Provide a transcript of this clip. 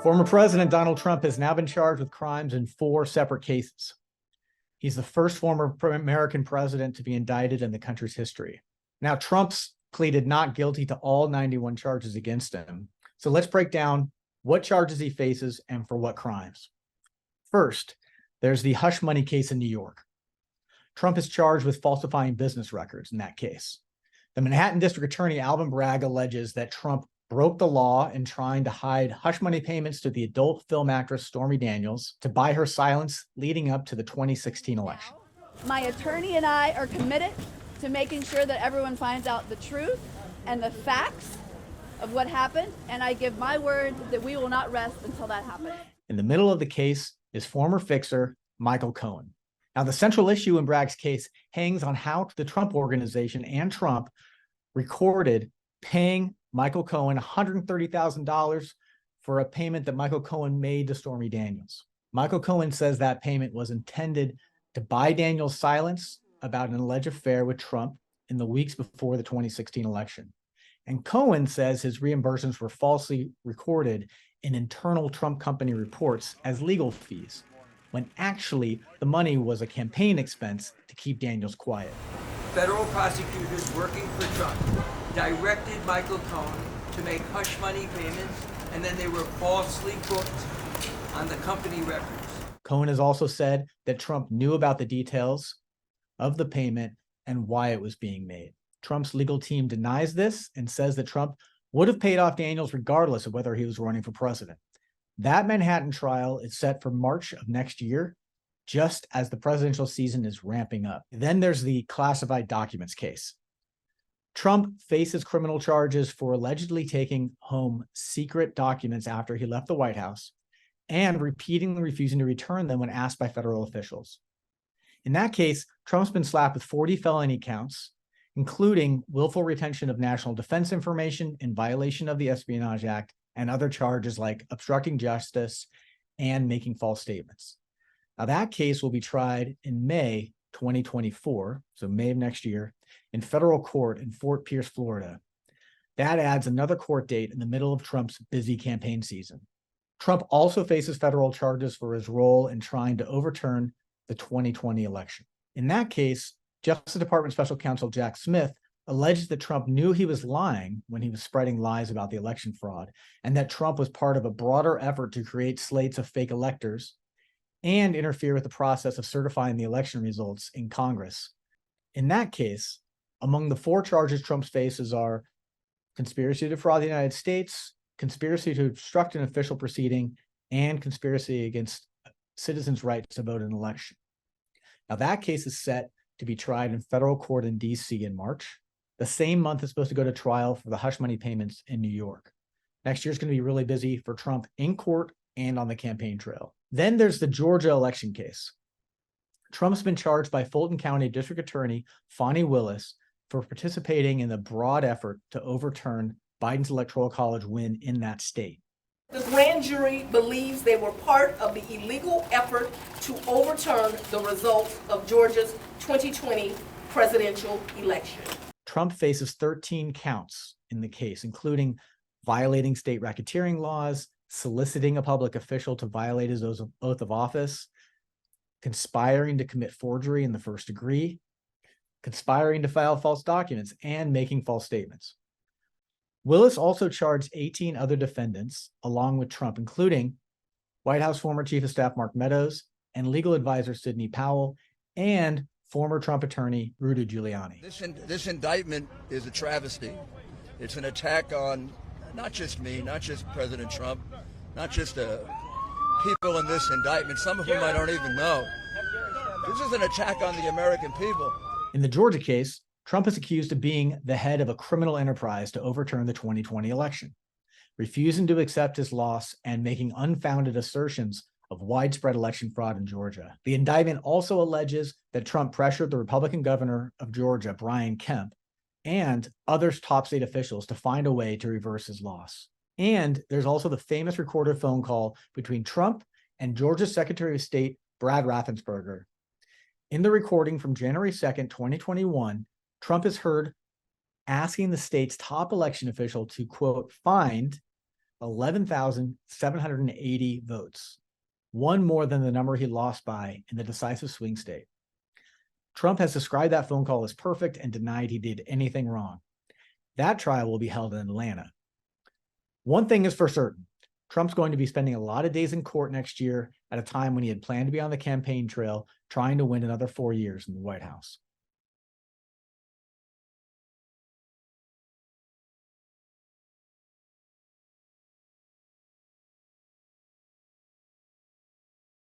Former President Donald Trump has now been charged with crimes in 4 separate cases. He's the first former American president to be indicted in the country's history. Now, Trump's pleaded not guilty to all 91 charges against him. So let's break down what charges he faces and for what crimes. First, there's the hush money case in New York. Trump is charged with falsifying business records in that case. The Manhattan District Attorney Alvin Bragg alleges that Trump broke the law in trying to hide hush money payments to the adult film actress Stormy Daniels to buy her silence leading up to the 2016 election. My attorney and I are committed to making sure that everyone finds out the truth and the facts of what happened, and I give my word that we will not rest until that happens. In the middle of the case is former fixer Michael Cohen. Now, the central issue in Bragg's case hangs on how the Trump Organization and Trump recorded paying Michael Cohen $130,000 for a payment that Michael Cohen made to Stormy Daniels. Michael Cohen says that payment was intended to buy Daniels silence about an alleged affair with Trump in the weeks before the 2016 election. And Cohen says his reimbursements were falsely recorded in internal Trump company reports as legal fees, when actually the money was a campaign expense to keep Daniels quiet. Federal prosecutors working for Trump directed Michael Cohen to make hush money payments, and then they were falsely booked on the company records. Cohen has also said that Trump knew about the details of the payment and why it was being made. Trump's legal team denies this and says that Trump would have paid off Daniels regardless of whether he was running for president. That Manhattan trial is set for March of next year, just as the presidential season is ramping up. Then there's the classified documents case. Trump faces criminal charges for allegedly taking home secret documents after he left the White House and repeatedly refusing to return them when asked by federal officials. In that case, Trump's been slapped with 40 felony counts, including willful retention of national defense information in violation of the Espionage Act and other charges like obstructing justice and making false statements. Now, that case will be tried in May 2024, so May of next year, in federal court in Fort Pierce, Florida. That adds another court date in the middle of Trump's busy campaign season. Trump also faces federal charges for his role in trying to overturn the 2020 election. In that case, Justice Department Special Counsel Jack Smith alleged that Trump knew he was lying when he was spreading lies about the election fraud, and that Trump was part of a broader effort to create slates of fake electors and interfere with the process of certifying the election results in Congress. In that case, among the 4 charges Trump faces are conspiracy to defraud the United States, conspiracy to obstruct an official proceeding, and conspiracy against citizens' rights to vote in an election. Now, that case is set to be tried in federal court in D.C. in March. The same month it's supposed to go to trial for the hush money payments in New York. Next year's going to be really busy for Trump in court and on the campaign trail. Then there's the Georgia election case. Trump's been charged by Fulton County District Attorney Fani Willis for participating in the broad effort to overturn Biden's Electoral College win in that state. The grand jury believes they were part of the illegal effort to overturn the results of Georgia's 2020 presidential election. Trump faces 13 counts in the case, including violating state racketeering laws, soliciting a public official to violate his oath of office, conspiring to commit forgery in the first degree, conspiring to file false documents, and making false statements. Willis also charged 18 other defendants along with Trump, including White House former Chief of Staff Mark Meadows and legal advisor Sidney Powell and former Trump attorney Rudy Giuliani. This indictment is a travesty. It's an attack on not just me, not just President Trump, not just the people in this indictment, some of whom I don't even know. This is an attack on the American people. In the Georgia case, Trump is accused of being the head of a criminal enterprise to overturn the 2020 election, refusing to accept his loss and making unfounded assertions of widespread election fraud in Georgia. The indictment also alleges that Trump pressured the Republican governor of Georgia, Brian Kemp, and other top state officials to find a way to reverse his loss. And there's also the famous recorded phone call between Trump and Georgia's Secretary of State, Brad Raffensperger. In the recording from January 2nd, 2021, Trump is heard asking the state's top election official to, quote, find 11,780 votes, one more than the number he lost by in the decisive swing state. Trump has described that phone call as perfect and denied he did anything wrong. That trial will be held in Atlanta. One thing is for certain, Trump's going to be spending a lot of days in court next year at a time when he had planned to be on the campaign trail trying to win another 4 years in the White House.